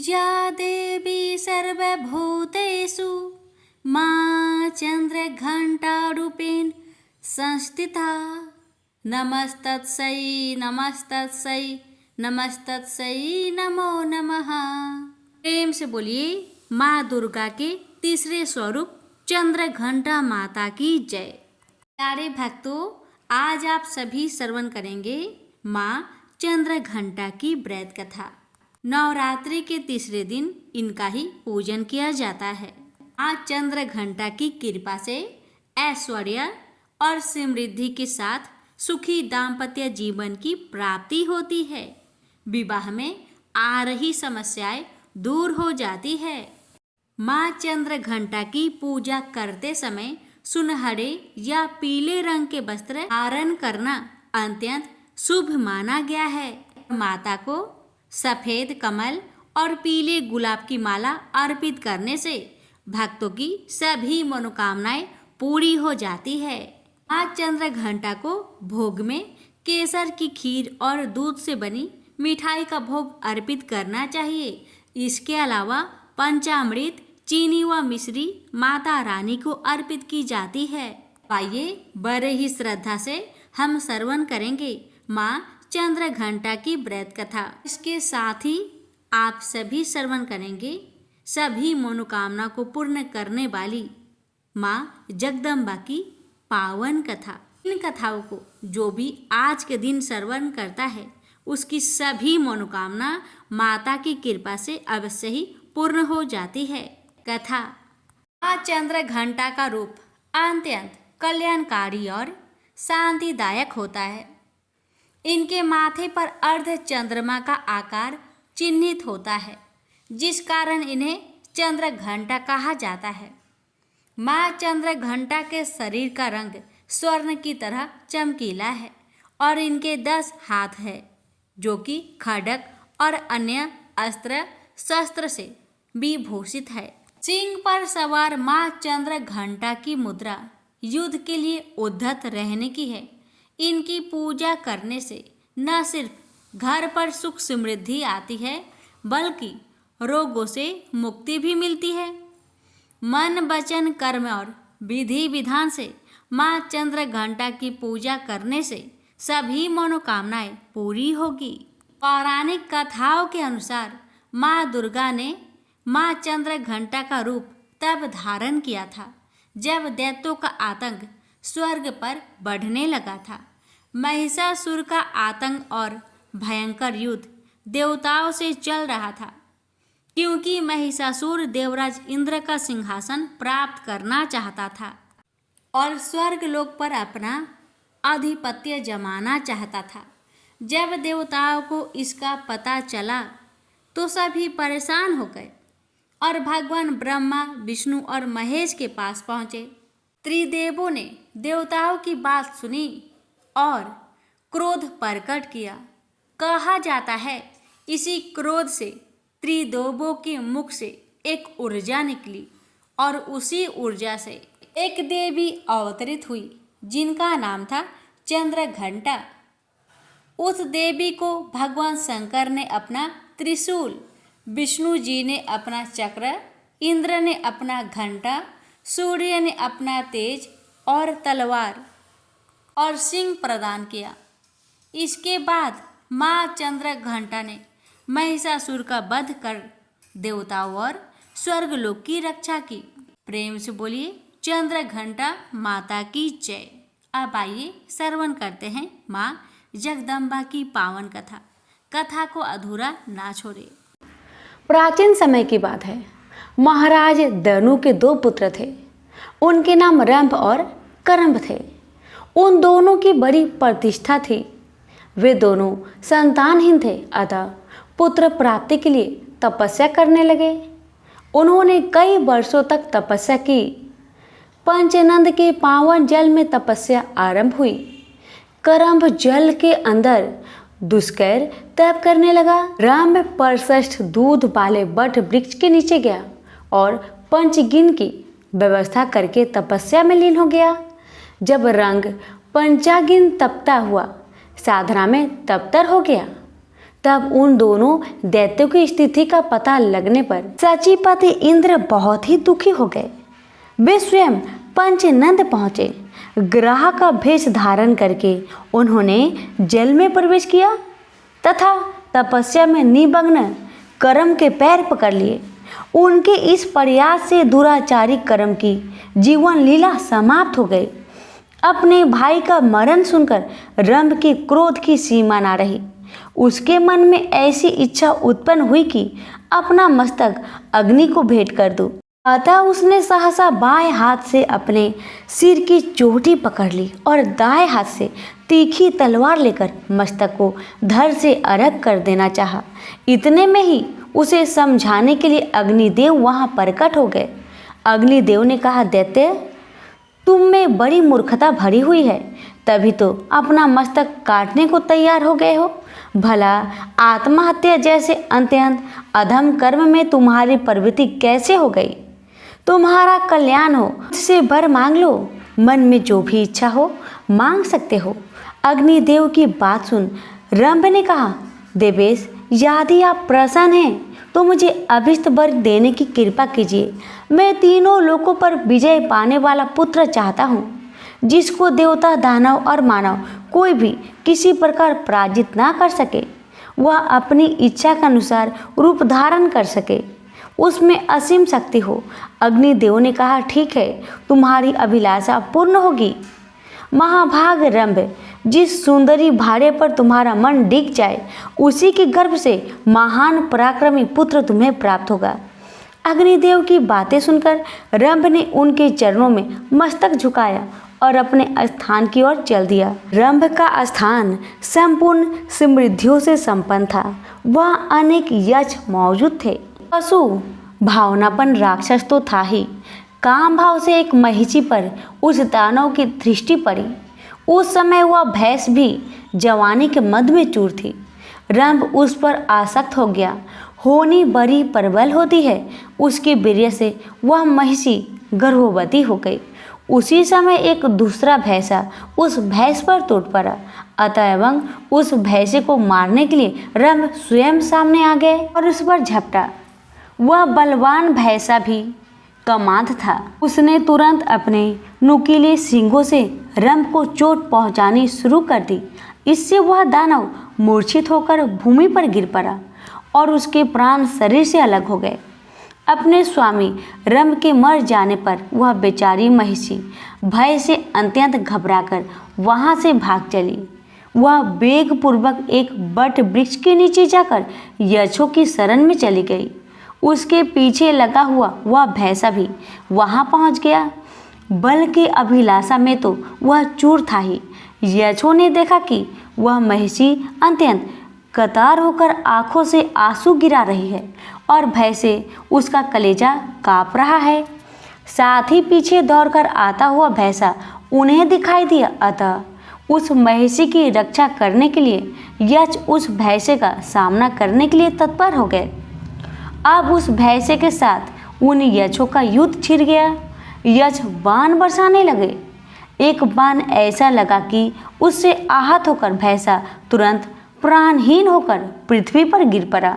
या देवी सर्वभूतेषु माँ चन्द्रघण्टारूपेण संस्थिता नमस्तस्यै नमस्तस्यै नमस्तस्यै नमो नमः। प्रेम से बोलिए माँ दुर्गा के तीसरे स्वरूप चंद्रघंटा माता की जय। प्यारे भक्तों, आज आप सभी श्रवण करेंगे माँ चंद्रघंटा की व्रत कथा। नवरात्रि के तीसरे दिन इनका ही पूजन किया जाता है। माँ चंद्रघंटा की कृपा से ऐश्वर्य और समृद्धि के साथ सुखी दाम्पत्य जीवन की प्राप्ति होती है। विवाह में आ रही समस्याएं दूर हो जाती है। माँ चंद्रघंटा की पूजा करते समय सुनहरे या पीले रंग के वस्त्र धारण करना अत्यंत शुभ माना गया है। माता को सफेद कमल और पीले गुलाब की माला अर्पित करने से भक्तों की सभी मनोकामनाएं पूरी हो जाती है। माँ चंद्रघंटा को भोग में केसर की खीर और दूध से बनी मिठाई का भोग अर्पित करना चाहिए। इसके अलावा पंचामृत, चीनी व मिश्री माता रानी को अर्पित की जाती है। आइए बड़े ही श्रद्धा से हम श्रवण करेंगे माँ चंद्रघंटा की व्रत कथा। इसके साथ ही आप सभी श्रवण करेंगे सभी मनोकामना को पूर्ण करने वाली माँ जगदम्बा की पावन कथा। इन कथाओं को जो भी आज के दिन श्रवण करता है उसकी सभी मनोकामना माता की कृपा से अवश्य ही पूर्ण हो जाती है। कथा। माँ चंद्रघंटा का रूप अत्यंत कल्याणकारी और शांतिदायक होता है। इनके माथे पर अर्ध चंद्रमा का आकार चिन्हित होता है, जिस कारण इन्हें चंद्रघंटा कहा जाता है। माँ चंद्रघंटा के शरीर का रंग स्वर्ण की तरह चमकीला है और इनके 10 हाथ है, जो कि खड्ग और अन्य अस्त्र शस्त्र से विभूषित है। सिंह पर सवार माँ चंद्रघंटा की मुद्रा युद्ध के लिए उद्धत रहने की है। इनकी पूजा करने से न सिर्फ घर पर सुख समृद्धि आती है, बल्कि रोगों से मुक्ति भी मिलती है। मन, वचन, कर्म और विधि विधान से माँ चंद्रघंटा की पूजा करने से सभी मनोकामनाएं पूरी होगी। पौराणिक कथाओं के अनुसार माँ दुर्गा ने माँ चंद्रघंटा का रूप तब धारण किया था जब दैत्यों का आतंक स्वर्ग पर बढ़ने लगा था। महिषासुर का आतंक और भयंकर युद्ध देवताओं से चल रहा था, क्योंकि महिषासुर देवराज इंद्र का सिंहासन प्राप्त करना चाहता था और स्वर्ग लोक पर अपना आधिपत्य जमाना चाहता था। जब देवताओं को इसका पता चला तो सभी परेशान हो गए और भगवान ब्रह्मा, विष्णु और महेश के पास पहुँचे। त्रिदेवों ने देवताओं की बात सुनी और क्रोध प्रकट किया। कहा जाता है इसी क्रोध से त्रिदेवों के मुख से एक ऊर्जा निकली और उसी ऊर्जा से एक देवी अवतरित हुई, जिनका नाम था चंद्रघंटा। उस देवी को भगवान शंकर ने अपना त्रिशूल, विष्णु जी ने अपना चक्र, इंद्र ने अपना घंटा, सूर्य ने अपना तेज और तलवार और सिंह प्रदान किया। इसके बाद माँ चंद्रघंटा ने महिषासुर का वध कर देवताओं और स्वर्गलोक की रक्षा की। प्रेम से बोलिए चंद्रघंटा माता की जय। अब आइए श्रवण करते हैं माँ जगदम्बा की पावन कथा। कथा को अधूरा ना छोड़े। प्राचीन समय की बात है। महाराज दनु के 2 पुत्र थे। उनके नाम रंभ और करम्भ थे। उन दोनों की बड़ी प्रतिष्ठा थी। वे दोनों संतानहीन थे, अतः पुत्र प्राप्ति के लिए तपस्या करने लगे। उन्होंने कई वर्षों तक तपस्या की। पंचनंद के पावन जल में तपस्या आरंभ हुई। करम्भ जल के अंदर दुष्कर तप करने लगा। रंभ परश्रेष्ठ दूध वाले वट वृक्ष के नीचे गया और पंचगिन की व्यवस्था करके तपस्या में लीन हो गया। जब रंग पंचागिन तपता हुआ साधना में तप्तर हो गया तब उन दोनों दैत्यों की स्थिति का पता लगने पर सचीपति इंद्र बहुत ही दुखी हो गए। वे स्वयं पंचनंद पहुंचे। ग्राह का भेष धारण करके उन्होंने जल में प्रवेश किया तथा तपस्या में निमग्न कर्म के पैर पकड़ लिए। उनके इस प्रयास से दुराचारी कर्म की जीवन लीला समाप्त हो गई। अपने भाई का मरण सुनकर रंभ के क्रोध की सीमा ना रही। उसके मन में ऐसी इच्छा उत्पन्न हुई कि अपना मस्तक अग्नि को भेंट कर दूं। अतः उसने सहसा बाएं हाथ से अपने सिर की चोटी पकड़ ली और दाएं हाथ से तीखी तलवार लेकर मस्तक को धड़ से अलग कर देना चाहा। इतने में ही उसे समझाने के लिए अग्निदेव वहां प्रकट हो गए। अग्निदेव ने कहा, दैत्य, तुम में बड़ी मूर्खता भरी हुई है, तभी तो अपना मस्तक काटने को तैयार हो गए हो। भला आत्महत्या जैसे अत्यंत अधम कर्म में तुम्हारी प्रवृत्ति कैसे हो गई? तुम्हारा कल्याण हो, इससे वर मांग लो। मन में जो भी इच्छा हो मांग सकते हो। अग्निदेव की बात सुन रंभ ने कहा, देवेश, यदि आप प्रसन्न हैं तो मुझे अभिष्ट वर देने की कृपा कीजिए। मैं तीनों लोकों पर विजय पाने वाला पुत्र चाहता हूँ, जिसको देवता, दानव और मानव कोई भी किसी प्रकार पराजित ना कर सके। वह अपनी इच्छा के अनुसार रूप धारण कर सके, उसमें असीम शक्ति हो। अग्निदेव ने कहा, ठीक है, तुम्हारी अभिलाषा पूर्ण होगी। महाभाग रंभ, जिस सुंदरी भाड़े पर तुम्हारा मन डिग जाए, उसी के गर्भ से महान पराक्रमी पुत्र तुम्हें प्राप्त होगा। अग्निदेव की बातें सुनकर रंभ ने उनके चरणों में मस्तक झुकाया और अपने स्थान की ओर चल दिया। रंभ का स्थान संपूर्ण समृद्धियों से संपन्न था। वह अनेक यक्ष मौजूद थे। पशु भावनापन राक्षस तो था ही, काम भाव से एक महिषी पर उस दानव की दृष्टि पड़ी। उस समय वह भैंस भी जवानी के मद में चूर थी। रंभ उस पर आसक्त हो गया। होनी बड़ी प्रबल होती है, उसके वीर्य से वह महिषी गर्भवती हो गई। उसी समय एक दूसरा भैंसा उस भैंस पर टूट पड़ा। अतएव उस भैंसे को मारने के लिए रंभ स्वयं सामने आ गए और उस पर झपटा। वह बलवान भैंसा भी कमांध था। उसने तुरंत अपने नुकीले सींगों से रंभ को चोट पहुंचानी शुरू कर दी। इससे वह दानव मूर्छित होकर भूमि पर गिर पड़ा और उसके प्राण शरीर से अलग हो गए। अपने स्वामी रंभ के मर जाने पर वह बेचारी महिषी भय से अत्यंत घबराकर वहां से भाग चली। वह वेगपूर्वक एक बट वृक्ष के नीचे जाकर यक्षों की शरण में चली गई। उसके पीछे लगा हुआ वह भैंसा भी वहां पहुंच गया। बल के अभिलाषा में तो वह चूर था ही। यक्षों ने देखा कि वह महिषी अत्यंत कतार होकर आंखों से आंसू गिरा रही है और भय से उसका कलेजा कांप रहा है। साथ ही पीछे दौड़कर आता हुआ भैंसा उन्हें दिखाई दिया। अतः उस महिषी की रक्षा करने के लिए यक्ष उस भैंसे का सामना करने के लिए तत्पर हो गए। अब उस भैंसे के साथ उन यक्षों का युद्ध छिड़ गया। यक्ष बाण बरसाने लगे। एक बाण ऐसा लगा कि उससे आहत होकर भैंसा तुरंत प्राणहीन होकर पृथ्वी पर गिर पड़ा।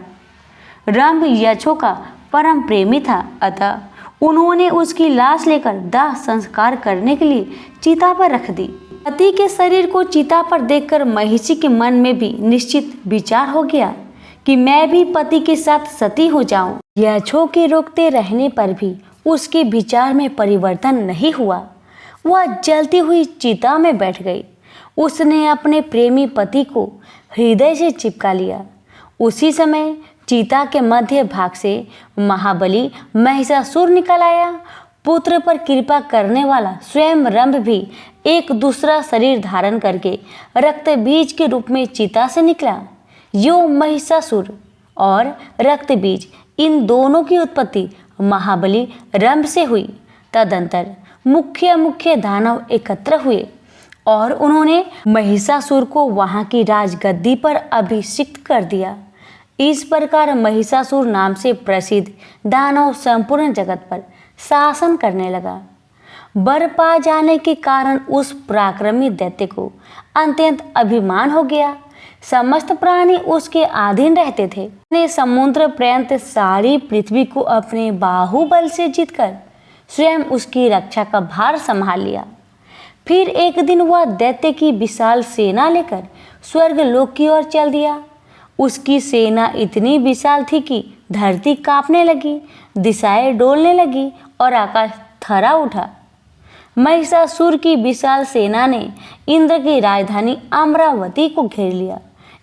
रंभ यक्षों का परम प्रेमी था, अतः उन्होंने उसकी लाश लेकर दाह संस्कार करने के लिए चिता पर रख दी। पति के शरीर को चिता पर देखकर महिषी के मन में भी निश्चित विचार हो गया कि मैं भी पति के साथ सती हो जाऊं। यक्षों के रोकते रहने पर भी उसके विचार में परिवर्तन नहीं हुआ। वह जलती हुई चिता में बैठ गई। उसने अपने प्रेमी पति को हृदय से चिपका लिया। उसी समय चिता के मध्य भाग से महाबली महिषासुर निकल आया। पुत्र पर कृपा करने वाला स्वयं रंभ भी एक दूसरा शरीर धारण करके रक्त बीज के रूप में चिता से निकला। यो महिषासुर और रक्त बीज, इन दोनों की उत्पत्ति महाबली रंभ से हुई। तदंतर मुख्य दानव एकत्र हुए और उन्होंने महिषासुर को वहां की राजगद्दी पर अभिषिक्त कर दिया। इस प्रकार महिषासुर नाम से प्रसिद्ध दानव संपूर्ण जगत पर शासन करने लगा। वर पा जाने के कारण उस पराक्रमी दैत्य को अत्यंत अभिमान हो गया। समस्त प्राणी उसके अधीन रहते थे। ने समुद्र पर्यंत सारी पृथ्वी को अपने बाहुबल से जीतकर स्वयं उसकी रक्षा का भार संभाल लिया। फिर एक दिन वह दैत्य की विशाल सेना लेकर स्वर्ग लोक की ओर चल दिया। उसकी सेना इतनी विशाल थी कि धरती कांपने लगी, दिशाएं डोलने लगी और आकाश थरा उठा। महिषासुर की विशाल सेना ने इंद्र की राजधानी अमरावती को घेर लिया।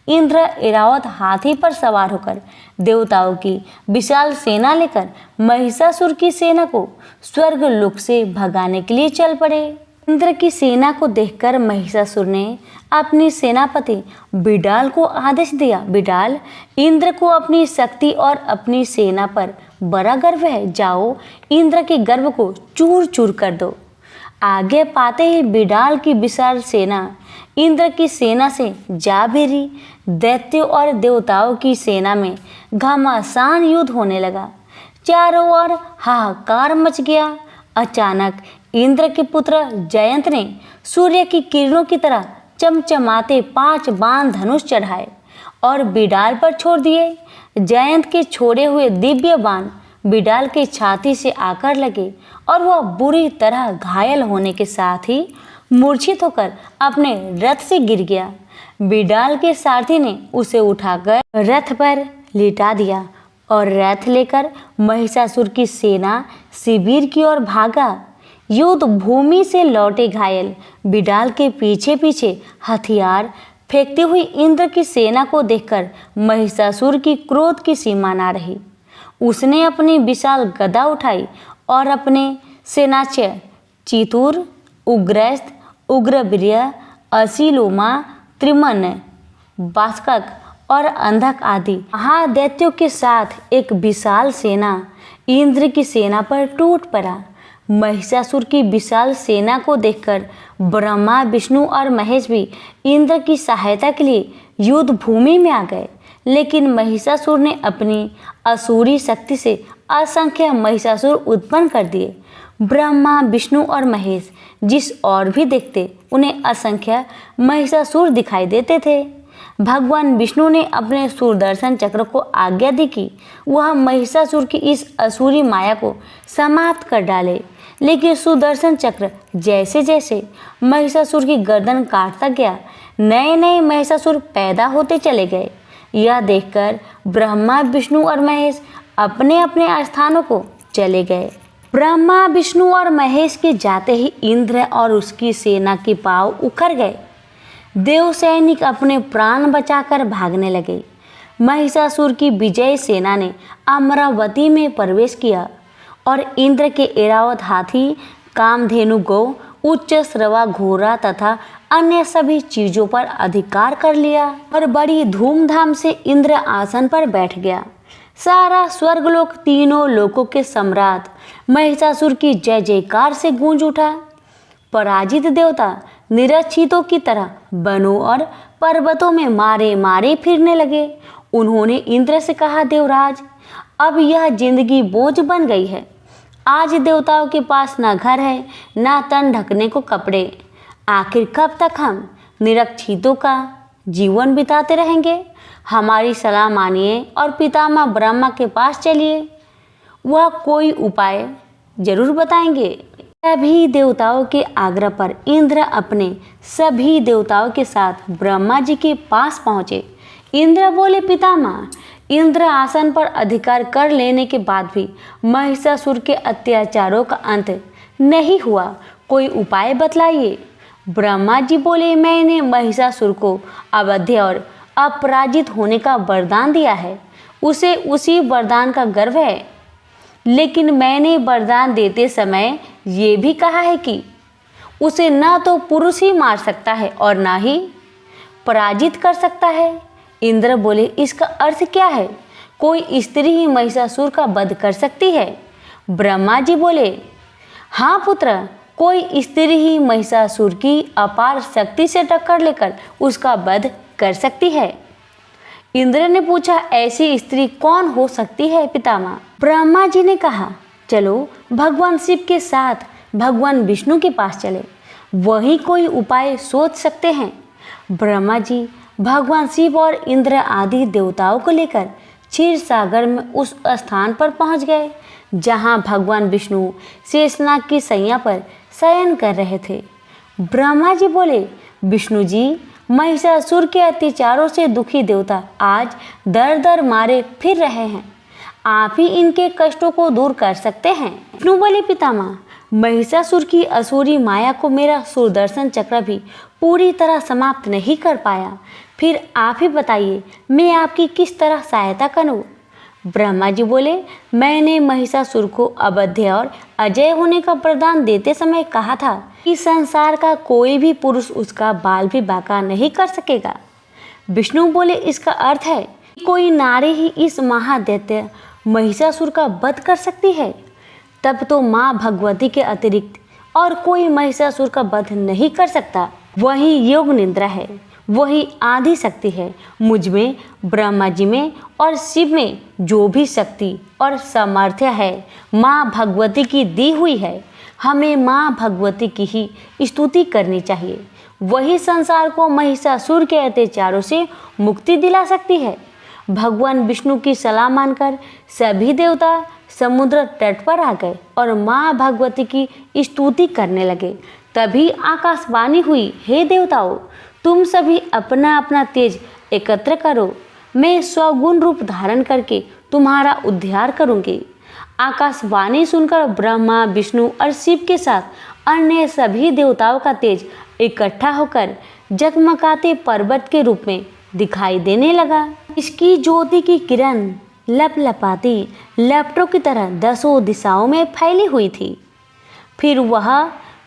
इंद्र ऐरावत हाथी पर सवार होकर देवताओं की विशाल सेना लेकर महिषासुर की सेना को स्वर्ग लोक से भगाने के लिए चल पड़े। इंद्र की सेना को देखकर महिषासुर ने अपनी सेनापति बिडाल को आदेश दिया, बिडाल, इंद्र को अपनी शक्ति और अपनी सेना पर बड़ा गर्व है, जाओ इंद्र के गर्व को चूर चूर कर दो। आगे पाते ही बिडाल की विशाल सेना इंद्र की सेना से जा भिड़ी। दैत्यों और देवताओं की सेना में घमासान युद्ध होने लगा। चारों ओर हाहाकार मच गया। अचानक इंद्र के पुत्र जयंत ने सूर्य की किरणों की तरह चमचमाते 5 बाण धनुष चढ़ाए और बिडाल पर छोड़ दिए। जयंत के छोड़े हुए दिव्य बाण बिडाल के छाती से आकर लगे और वह बुरी तरह घायल होने के साथ ही मूर्छित होकर अपने रथ से गिर गया। बिडाल के सारथी ने उसे उठाकर रथ पर लिटा दिया और रथ लेकर महिषासुर की सेना शिविर की ओर भागा। युद्ध भूमि से लौटे घायल बिडाल के पीछे पीछे हथियार फेंकती हुई इंद्र की सेना को देखकर महिषासुर की क्रोध की सीमा ना रही। उसने अपनी विशाल गदा उठाई और अपने सेनाच्य चितूर, उग्रस्थ, उग्रवीर्य, असीलोमा, त्रिमन, बास्कक और अंधक आदि महादैत्यों के साथ एक विशाल सेना इंद्र की सेना पर टूट पड़ा। महिषासुर की विशाल सेना को देखकर ब्रह्मा, विष्णु और महेश भी इंद्र की सहायता के लिए युद्ध भूमि में आ गए। लेकिन महिषासुर ने अपनी असुरी शक्ति से असंख्य महिषासुर उत्पन्न कर दिए। ब्रह्मा, विष्णु और महेश जिस और भी देखते उन्हें असंख्य महिषासुर दिखाई देते थे। भगवान विष्णु ने अपने सुदर्शन चक्र को आज्ञा दी कि वह महिषासुर की इस असुरी माया को समाप्त कर डाले। लेकिन सुदर्शन चक्र जैसे जैसे महिषासुर की गर्दन काटता गया, नए नए महिषासुर पैदा होते चले गए। यह देखकर ब्रह्मा, विष्णु और महेश अपने अपने स्थानों को चले गए। ब्रह्मा, विष्णु और महेश के जाते ही इंद्र और उसकी सेना के पांव उखड़ गए। देव सैनिक अपने प्राण बचाकर भागने लगे। महिषासुर की विजय सेना ने अमरावती में प्रवेश किया और इंद्र के ऐरावत हाथी, कामधेनु गौ, उच्च श्रवा घोड़ा तथा अन्य सभी चीजों पर अधिकार कर लिया और बड़ी धूमधाम से इंद्र आसन पर बैठ गया। सारा स्वर्गलोक, तीनों लोकों के सम्राट महिषासुर की जय जयकार से गूंज उठा। पराजित देवता निरक्षितों की तरह वनों और पर्वतों में मारे मारे फिरने लगे। उन्होंने इंद्र से कहा, देवराज, अब यह जिंदगी बोझ बन गई है। आज देवताओं के पास ना घर है, ना तन ढकने को कपड़े। आखिर कब तक हम निरक्षितों का जीवन बिताते रहेंगे? हमारी सलाह मानिए और पितामह ब्रह्मा के पास चलिए, वह कोई उपाय जरूर बताएंगे। सभी देवताओं के आग्रह पर इंद्र अपने सभी देवताओं के साथ ब्रह्मा जी के पास पहुँचे। इंद्र बोले, पितामह, इंद्र आसन पर अधिकार कर लेने के बाद भी महिषासुर के अत्याचारों का अंत नहीं हुआ, कोई उपाय बतलाइए। ब्रह्मा जी बोले, मैंने महिषासुर को अवध्य और अपराजित होने का वरदान दिया है, उसे उसी वरदान का गर्व है। लेकिन मैंने वरदान देते समय ये भी कहा है कि उसे न तो पुरुष ही मार सकता है और ना ही पराजित कर सकता है। इंद्र बोले, इसका अर्थ क्या है? कोई स्त्री ही महिषासुर का वध कर सकती है? ब्रह्मा जी बोले, हाँ पुत्र, कोई स्त्री ही महिषासुर की अपार शक्ति से टक्कर लेकर उसका वध कर सकती है। इंद्र ने पूछा, ऐसी स्त्री कौन हो सकती है पितामह? ब्रह्मा जी ने कहा, चलो भगवान शिव के साथ भगवान विष्णु के पास चले, वही कोई उपाय सोच सकते हैं। ब्रह्मा जी भगवान शिव और इंद्र आदि देवताओं को लेकर क्षीर सागर में उस स्थान पर पहुंच गए जहां भगवान विष्णु शेषनाग की सैया पर शयन कर रहे थे। ब्रह्मा जी बोले, विष्णु जी, महिषासुर के अत्याचारों से दुखी देवता आज दर दर मारे फिर रहे हैं, आप ही इनके कष्टों को दूर कर सकते हैं। विष्णु बोले, पितामह, महिषासुर की असुरी माया को मेरा सुदर्शन चक्र भी पूरी तरह समाप्त नहीं कर पाया, फिर आप ही बताइए मैं आपकी किस तरह सहायता करूं। ब्रह्मा जी बोले, मैंने महिषासुर को अवध्य और अजय होने का वरदान देते समय कहा था कि संसार का कोई भी पुरुष उसका बाल भी बांका नहीं कर सकेगा। विष्णु बोले, इसका अर्थ है कि कोई नारी ही इस महादैत्य महिषासुर का वध कर सकती है। तब तो माँ भगवती के अतिरिक्त और कोई महिषासुर का वध नहीं कर सकता। वही योग निद्रा है, वही आदि शक्ति है। मुझ में, ब्रह्मा जी में और शिव में जो भी शक्ति और सामर्थ्य है माँ भगवती की दी हुई है। हमें माँ भगवती की ही स्तुति करनी चाहिए। वही संसार को महिषासुर के अत्याचारों से मुक्ति दिला सकती है। भगवान विष्णु की सलाह मानकर सभी देवता समुद्र तट पर आ गए और माँ भगवती की स्तुति करने लगे। तभी आकाशवाणी हुई, हे देवताओं, तुम सभी अपना अपना तेज एकत्र करो, मैं स्वगुण रूप धारण करके तुम्हारा उद्धार करूंगी। आकाशवाणी सुनकर ब्रह्मा, विष्णु और शिव के साथ अन्य सभी देवताओं का तेज इकट्ठा होकर जगमगाते पर्वत के रूप में दिखाई देने लगा। इसकी ज्योति की किरण लपलपाती लपटों की तरह दसों दिशाओं में फैली हुई थी। फिर वह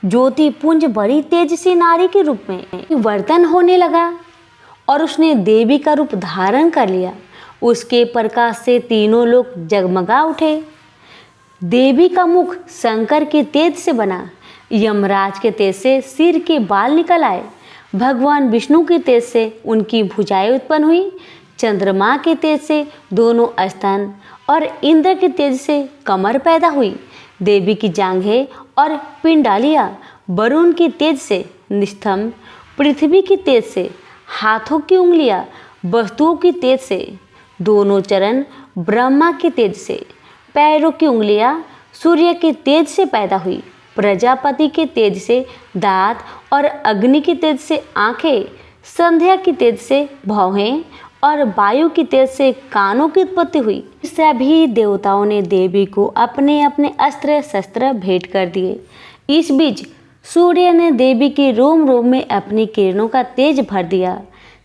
ज्योति पुंज बड़ी तेज से नारी के रूप में वर्तन होने लगा और उसने देवी का रूप धारण कर लिया। उसके प्रकाश से तीनों लोग जगमगा उठे। देवी का मुख शंकर के तेज से बना, यमराज के तेज से सिर के बाल निकल आए, भगवान विष्णु के तेज से उनकी भुजाएं उत्पन्न हुई, चंद्रमा के तेज से दोनों स्तन और इंद्र के तेज से कमर पैदा हुई। देवी की जांघें और पिंडालियाँ वरुण की तेज से निस्तंभ, पृथ्वी की तेज से हाथों की उंगलियाँ, वस्तुओं की तेज से दोनों चरण ब्रह्मा के तेज से, पैरों की उंगलियाँ सूर्य के तेज से पैदा हुई, प्रजापति के तेज से दांत और अग्नि की तेज से आँखें, संध्या की तेज से भौहें और वायु की तेज से कानों की उत्पत्ति हुई। सभी देवताओं ने देवी को अपने अपने अस्त्र शस्त्र भेंट कर दिए। इस बीच सूर्य ने देवी के रोम रोम में अपनी किरणों का तेज भर दिया।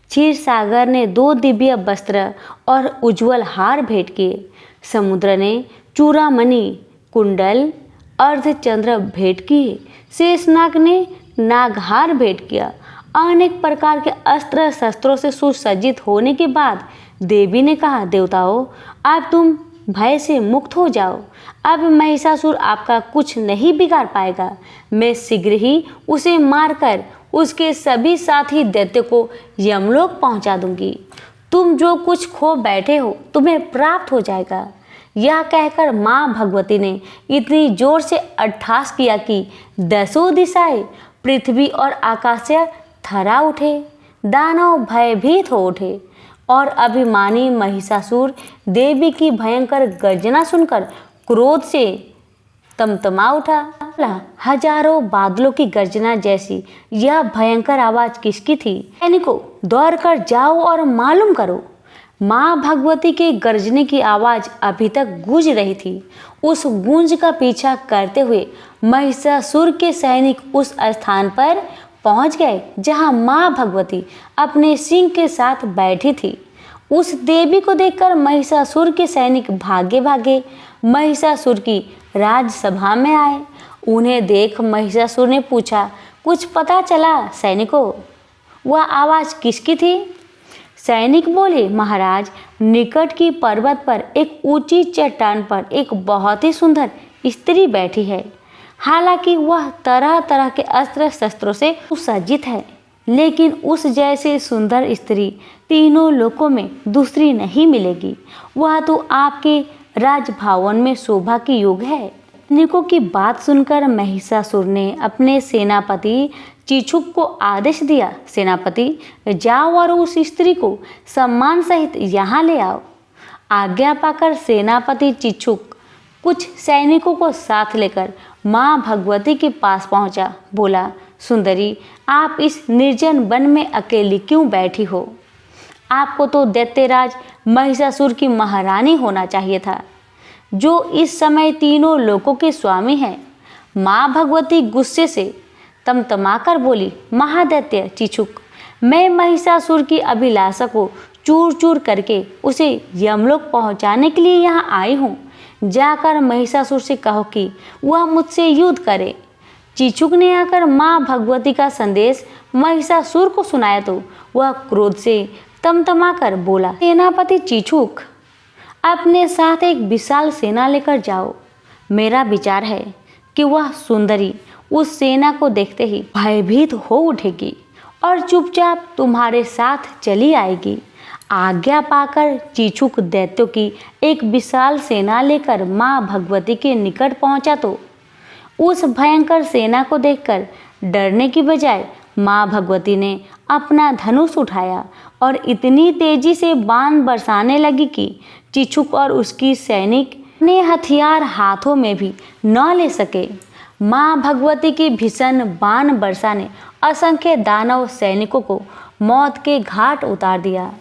क्षीर सागर ने 2 दिव्य वस्त्र और उज्जवल हार भेंट किए। समुद्र ने चूड़ामणि, कुंडल, अर्धचंद्र भेंट किए। शेषनाग ने नागहार भेंट किया। अनेक प्रकार के अस्त्र शस्त्रों से सुसज्जित होने के बाद देवी ने कहा, देवताओं, अब तुम भय से मुक्त हो जाओ। अब महिषासुर आपका कुछ नहीं बिगाड़ पाएगा। मैं शीघ्र ही उसे मारकर उसके सभी साथी दैत्य को यमलोक पहुंचा दूंगी। तुम जो कुछ खो बैठे हो तुम्हें प्राप्त हो जाएगा। यह कहकर माँ भगवती ने इतनी जोर से अट्टहास किया कि 10 दिशाएं, पृथ्वी और आकाश से थरा उठे। दानव भयभीत हो उठे और अभिमानी महिषासुर देवी की भयंकर गर्जना सुनकर क्रोध से तमतमा उठा। हजारों बादलों की गर्जना जैसी यह भयंकर आवाज किसकी थी? सैनिकों, दौड़कर जाओ और मालूम करो। माँ भगवती के गर्जने की आवाज अभी तक गूंज रही थी। उस गूंज का पीछा करते हुए महिषासुर के सैनिक उस स्थान पर पहुंच गए जहां माँ भगवती अपने सिंह के साथ बैठी थी। उस देवी को देखकर महिषासुर के सैनिक भागे भागे महिषासुर की राजसभा में आए। उन्हें देख महिषासुर ने पूछा, कुछ पता चला सैनिकों? वह आवाज़ किसकी थी? सैनिक बोले, महाराज, निकट की पर्वत पर एक ऊंची चट्टान पर एक बहुत ही सुंदर स्त्री बैठी है। हालांकि वह तरह तरह के अस्त्र शस्त्रों से सुसज्जित है, लेकिन उस जैसे सुंदर स्त्री तीनों लोकों में दूसरी नहीं मिलेगी। वह तो आपके राजभवन में शोभा की योग है। सैनिकों की बात सुनकर महिषासुर ने अपने सेनापति चिछुक को आदेश दिया, सेनापति जाओ और उस स्त्री को सम्मान सहित यहाँ ले आओ। आज्ञा पाकर सेनापति चिछुक कुछ सैनिकों को साथ लेकर माँ भगवती के पास पहुँचा। बोला, सुंदरी, आप इस निर्जन वन में अकेली क्यों बैठी हो? आपको तो दैत्यराज महिषासुर की महारानी होना चाहिए था, जो इस समय तीनों लोकों के स्वामी हैं। माँ भगवती गुस्से से तमतमाकर बोली, महादैत्य चिछुक, मैं महिषासुर की अभिलाषा को चूर चूर करके उसे यमलोक पहुंचाने के लिए यहाँ आई हूँ। जाकर महिषासुर से कहो कि वह मुझसे युद्ध करे। चिछुक ने आकर माँ भगवती का संदेश महिषासुर को सुनाया तो वह क्रोध से तमतमाकर बोला, सेनापति चिछुक, अपने साथ एक विशाल सेना लेकर जाओ। मेरा विचार है कि वह सुंदरी उस सेना को देखते ही भयभीत हो उठेगी और चुपचाप तुम्हारे साथ चली आएगी। आज्ञा पाकर चिछुक दैत्यों की एक विशाल सेना लेकर माँ भगवती के निकट पहुंचा तो उस भयंकर सेना को देखकर डरने की बजाय माँ भगवती ने अपना धनुष उठाया और इतनी तेजी से बाण बरसाने लगी कि चिछुक और उसकी सैनिक ने हथियार हाथों में भी न ले सके। माँ भगवती की भीषण बाण वर्षा ने असंख्य दानव सैनिकों को मौत के घाट उतार दिया।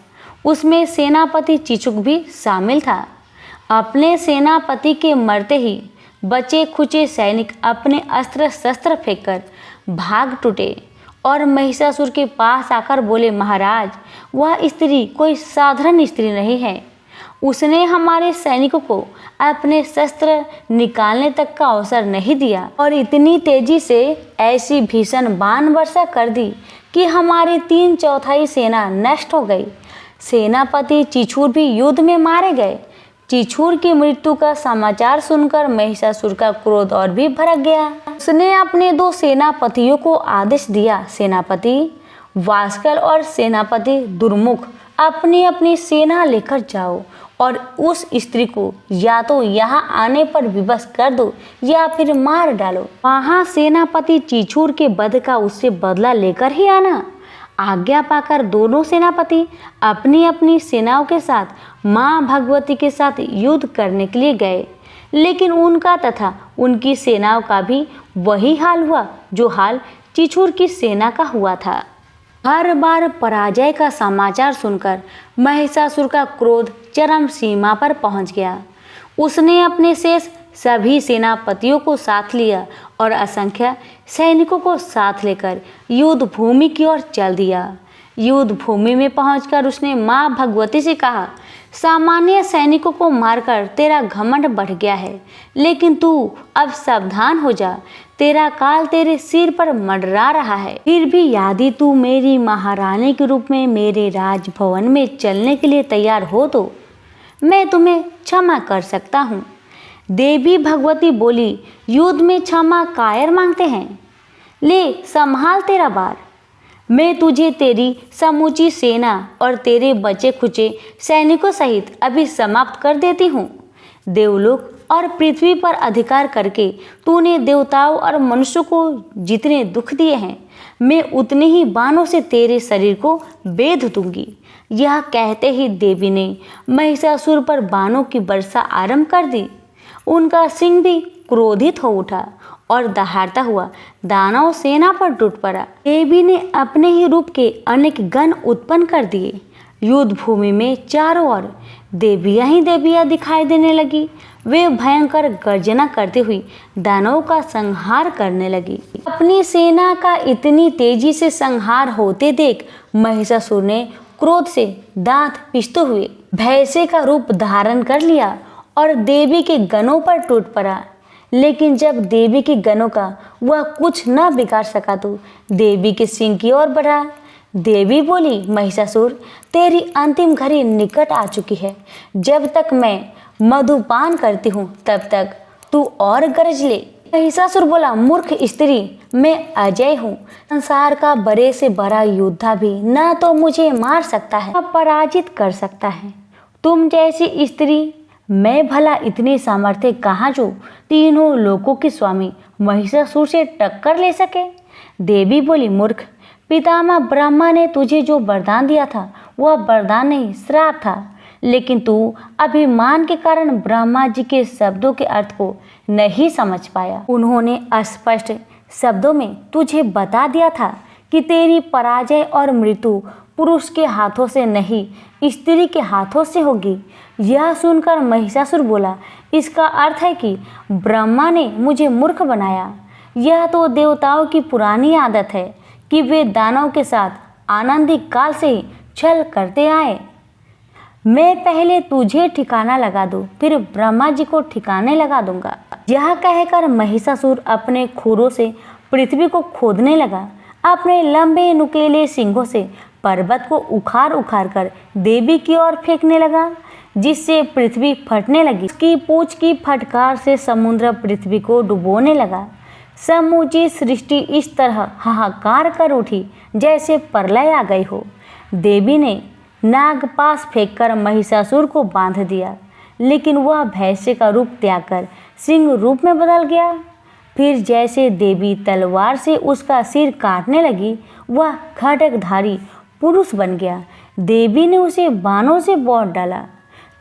उसमें सेनापति चिछुक भी शामिल था। अपने सेनापति के मरते ही बचे खुचे सैनिक अपने अस्त्र शस्त्र फेंककर भाग टूटे और महिषासुर के पास आकर बोले, महाराज, वह स्त्री कोई साधारण स्त्री नहीं है। उसने हमारे सैनिकों को अपने शस्त्र निकालने तक का अवसर नहीं दिया और इतनी तेजी से ऐसी भीषण बाण वर्षा कर दी कि हमारी 3/4 सेना नष्ट हो गई। सेनापति चिछुर भी युद्ध में मारे गए। चिछुर की मृत्यु का समाचार सुनकर महिषासुर का क्रोध और भी भड़क गया। उसने अपने 2 सेनापतियों को आदेश दिया, सेनापति वास्कल और सेनापति दुर्मुख, अपनी अपनी सेना लेकर जाओ और उस स्त्री को या तो यहाँ आने पर विवश कर दो या फिर मार डालो। वहाँ सेनापति चिछुर के वध का उससे बदला लेकर ही आना। आज्ञा पाकर दोनों सेनापति अपनी अपनी सेनाओं के साथ माँ भगवती के साथ युद्ध करने के लिए गए, लेकिन उनका तथा उनकी सेनाओं का भी वही हाल हुआ जो हाल चिछुर की सेना का हुआ था। हर बार पराजय का समाचार सुनकर महिषासुर का क्रोध चरम सीमा पर पहुंच गया। उसने अपने शेष सभी सेनापतियों को साथ लिया और असंख्य सैनिकों को साथ लेकर युद्ध भूमि की ओर चल दिया। युद्ध भूमि में पहुंचकर उसने माँ भगवती से कहा, सामान्य सैनिकों को मारकर तेरा घमंड बढ़ गया है, लेकिन तू अब सावधान हो जा। तेरा काल तेरे सिर पर मंडरा रहा है। फिर भी यदि तू मेरी महारानी के रूप में मेरे राजभवन में चलने के लिए तैयार हो तो मैं तुम्हें क्षमा कर सकता हूँ। देवी भगवती बोली, युद्ध में क्षमा कायर मांगते हैं? ले संभाल तेरा बार। मैं तुझे तेरी समूची सेना और तेरे बचे खुचे सैनिकों सहित अभी समाप्त कर देती हूँ। देवलोक और पृथ्वी पर अधिकार करके तूने देवताओं और मनुष्यों को जितने दुख दिए हैं, मैं उतने ही बाणों से तेरे शरीर को बेध दूंगी। यह कहते ही देवी ने महिषासुर पर बाणों की वर्षा आरंभ कर दी। उनका सिंह भी क्रोधित हो उठा और दहाड़ता हुआ दानव सेना पर टूट पड़ा। देवी ने अपने ही रूप के अनेक गण उत्पन्न कर दिए। युद्ध भूमि में चारों ओर देवियां ही देवियां दिखाई देने लगी। वे भयंकर गर्जना करते हुई दानवों का संहार करने लगी। अपनी सेना का इतनी तेजी से संहार होते देख महिषासुर ने क्रोध से दांत पिसते हुए भैंसे का रूप धारण कर लिया और देवी के गणों पर टूट पड़ा। लेकिन जब देवी के गणों का वह कुछ न बिगाड़ सका तो देवी के सिंह की ओर बढ़ा। देवी बोली, महिषासुर, तेरी अंतिम घड़ी निकट आ चुकी है। जब तक मैं मधुपान करती हूँ तब तक तू और गरज ले। महिषासुर बोला, मूर्ख स्त्री, मैं अजय हूँ। संसार का बड़े से बड़ा योद्धा भी न तो मुझे मार सकता है न पराजित कर सकता है। तुम जैसी स्त्री मैं भला इतनी सामर्थ्य कहाँ जो तीनों लोकों के स्वामी महिषासुर से टक्कर ले सके। देवी बोली, मूर्ख, पितामह ब्रह्मा ने तुझे जो वरदान दिया था वह वरदान नहीं, श्राप था। लेकिन तू अभिमान के कारण ब्रह्मा जी के शब्दों के अर्थ को नहीं समझ पाया। उन्होंने स्पष्ट शब्दों में तुझे बता दिया था कि तेरी पराजय और मृत्यु पुरुष के हाथों से नहीं, स्त्री के हाथों से होगी। यह सुनकर महिषासुर बोला, इसका अर्थ है कि ब्रह्मा ने मुझे मूर्ख बनाया। यह तो देवताओं की पुरानी आदत है कि वे दानव के साथ आनंदिक काल से ही छल करते आए। मैं पहले तुझे ठिकाना लगा दूं, फिर ब्रह्मा जी को ठिकाने लगा दूंगा। यह कहकर महिषासुर अपने खुरों से पृथ्वी को खोदने लगा। अपने लंबे नुकीले सींगों से पर्वत को उखाड़ उखाड़ कर देवी की ओर फेंकने लगा, जिससे पृथ्वी फटने लगी। उसकी पूंछ की फटकार से समुद्र पृथ्वी को डुबोने लगा। समूची सृष्टि इस तरह हाहाकार कर उठी जैसे प्रलय आ गई हो। देवी ने नागपाश फेंककर महिषासुर को बांध दिया, लेकिन वह भैंसे का रूप त्याग कर सिंह रूप में बदल गया। फिर जैसे देवी तलवार से उसका सिर काटने लगी, वह खड्गधारी पुरुष बन गया। देवी ने उसे बाणों से बांध डाला।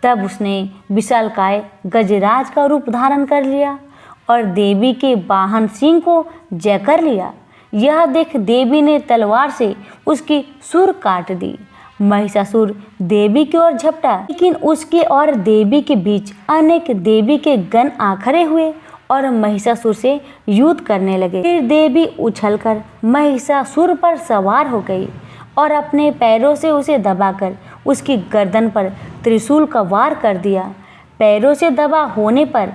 तब उसने विशालकाय गजराज का रूप धारण कर लिया और देवी के वाहन सिंह को जय कर लिया। यह देख देवी ने तलवार से उसकी सुर काट दी। महिषासुर देवी की ओर झपटा, लेकिन उसके और देवी के बीच अनेक देवी के गण आ खड़े हुए और महिषासुर से युद्ध करने लगे। फिर देवी उछलकर महिषासुर पर सवार हो गई और अपने पैरों से उसे दबाकर उसकी गर्दन पर त्रिशूल का वार कर दिया। पैरों से दबा होने पर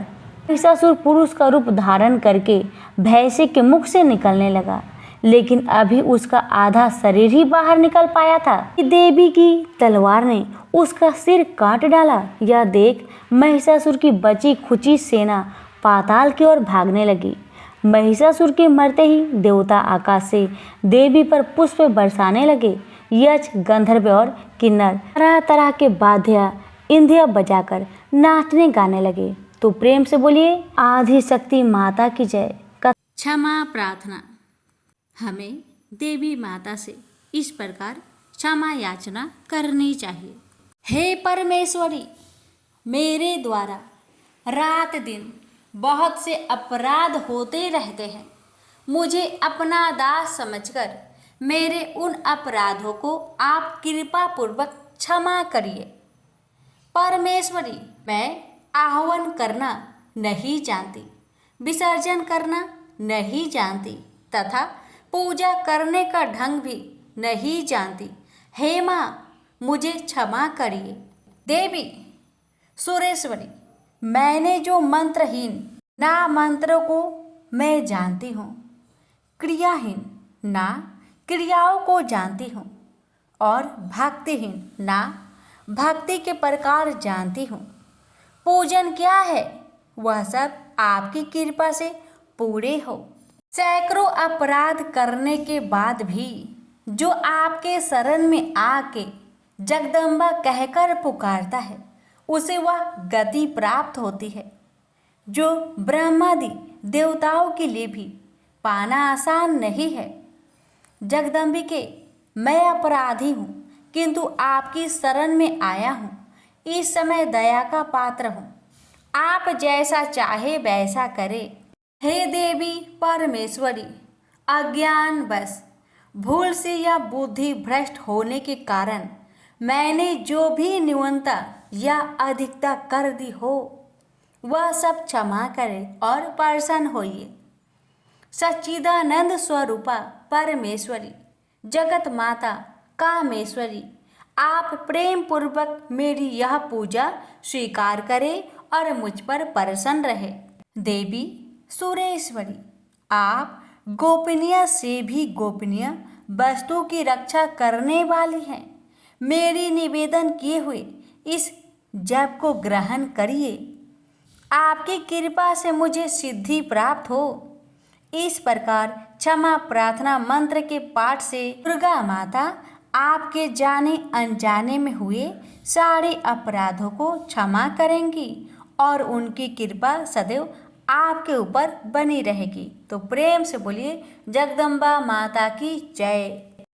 महिषासुर पुरुष का रूप धारण करके भैंसे के मुख से निकलने लगा, लेकिन अभी उसका आधा शरीर ही बाहर निकल पाया था कि देवी की तलवार ने उसका सिर काट डाला। यह देख महिषासुर की बची खुची सेना पाताल की ओर भागने लगी। महिषासुर के मरते ही देवता आकाश से देवी पर पुष्प बरसाने लगे। यक्ष, गंधर्व और किन्नर तरह तरह के वाद्य इंद्रिय बजाकर नाचने गाने लगे। तो प्रेम से बोलिए, आदि शक्ति माता की जय। क्षमा प्रार्थना। हमें देवी माता से इस प्रकार क्षमा याचना करनी चाहिए। हे परमेश्वरी, मेरे द्वारा रात दिन बहुत से अपराध होते रहते हैं। मुझे अपना दास समझकर मेरे उन अपराधों को आप कृपा पूर्वक क्षमा करिए। परमेश्वरी, मैं आह्वान करना नहीं जानती, विसर्जन करना नहीं जानती तथा पूजा करने का ढंग भी नहीं जानती। हे माँ, मुझे क्षमा करिए। देवी सुरेश्वरी, मैंने जो मंत्रहीन ना मंत्रों को मैं जानती हूँ, क्रियाहीन ना क्रियाओं को जानती हूँ और भक्तिहीन ना भक्ति के प्रकार जानती हूँ। पूजन क्या है वह सब आपकी कृपा से पूरे हो। सैकड़ों अपराध करने के बाद भी जो आपके शरण में आके जगदम्बा कहकर पुकारता है, उसे वह गति प्राप्त होती है जो ब्रह्मादि देवताओं के लिए भी पाना आसान नहीं है। जगदम्बिके, मैं अपराधी हूँ, किंतु आपकी शरण में आया हूँ। इस समय दया का पात्र हूँ, आप जैसा चाहे वैसा करे। हे देवी परमेश्वरी, अज्ञान बस भूल से या बुद्धि भ्रष्ट होने के कारण मैंने जो भी न्यूनता या अधिकता कर दी हो, वह सब क्षमा करे और प्रसन्न होइए। सच्चिदानंद स्वरूपा परमेश्वरी, जगत माता कामेश्वरी, आप प्रेम पूर्वक मेरी यह पूजा स्वीकार करें और मुझ पर प्रसन्न रहे। देवी सुरेश्वरी, आप गोपनीय से भी गोपनीय वस्तु की रक्षा करने वाली हैं। मेरी निवेदन किए हुए इस जप को ग्रहण करिए। आपकी कृपा से मुझे सिद्धि प्राप्त हो। इस प्रकार क्षमा प्रार्थना मंत्र के पाठ से दुर्गा माता आपके जाने अनजाने में हुए सारे अपराधों को क्षमा करेंगी और उनकी कृपा सदैव आपके ऊपर बनी रहेगी। तो प्रेम से बोलिए जगदम्बा माता की जय।